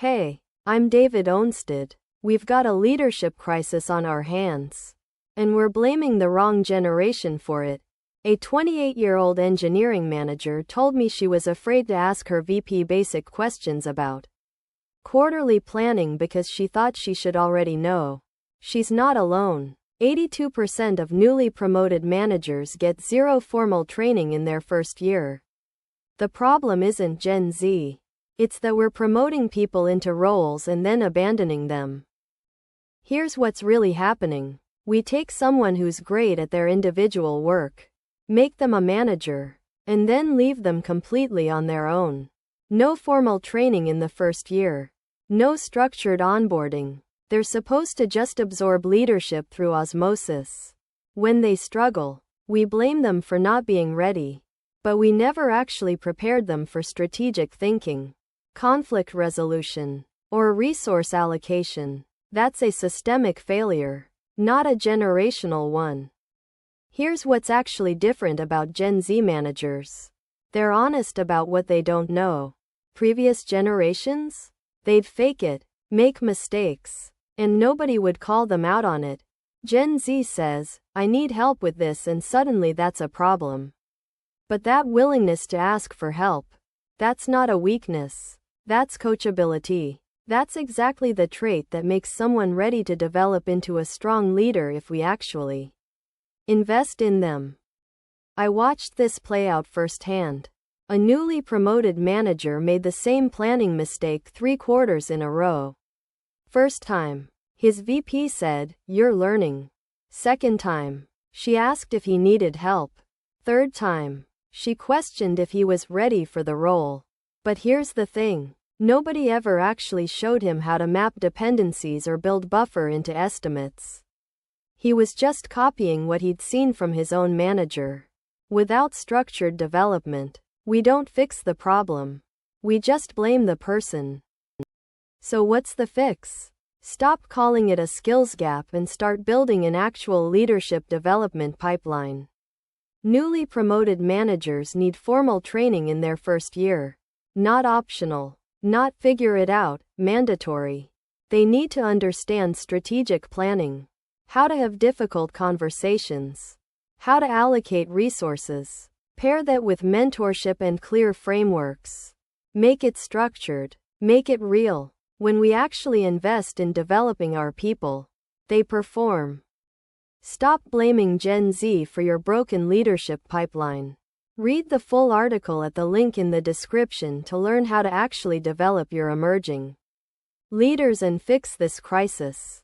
Hey, I'm David Ohnstad. We've got a leadership crisis on our hands. And we're blaming the wrong generation for it. A 28-year-old engineering manager told me she was afraid to ask her VP basic questions about quarterly planning because she thought she should already know. She's not alone. 82% of newly promoted managers get zero formal training in their first year. The problem isn't Gen Z. It's that we're promoting people into roles and then abandoning them. Here's what's really happening. We take someone who's great at their individual work, make them a manager, and then leave them completely on their own. No formal training in the first year. No structured onboarding. They're supposed to just absorb leadership through osmosis. When they struggle, we blame them for not being ready. But we never actually prepared them for strategic thinking, conflict resolution, or resource allocation. That's a systemic failure, not a generational one. Here's what's actually different about Gen Z managers. They're honest about what they don't know. Previous generations? They'd fake it, make mistakes, and nobody would call them out on it. Gen Z says, I need help with this, and suddenly that's a problem. But that willingness to ask for help, that's not a weakness. That's coachability. That's exactly the trait that makes someone ready to develop into a strong leader if we actually invest in them. I watched this play out firsthand. A newly promoted manager made the same planning mistake 3 quarters in a row. First time, his VP said, "You're learning." Second time, she asked if he needed help. Third time, she questioned if he was ready for the role. But here's the thing. Nobody ever actually showed him how to map dependencies or build buffer into estimates. He was just copying what he'd seen from his own manager. Without structured development, we don't fix the problem. We just blame the person. So what's the fix? Stop calling it a skills gap and start building an actual leadership development pipeline. Newly promoted managers need formal training in their first year. Not optional. Not figure it out, mandatory. They need to understand strategic planning, how to have difficult conversations, how to allocate resources. Pair that with mentorship and clear frameworks. Make it structured, make it real. When we actually invest in developing our people, they perform. Stop blaming Gen Z for your broken leadership pipeline. Read the full article at the link in the description to learn how to actually develop your emerging leaders and fix this crisis.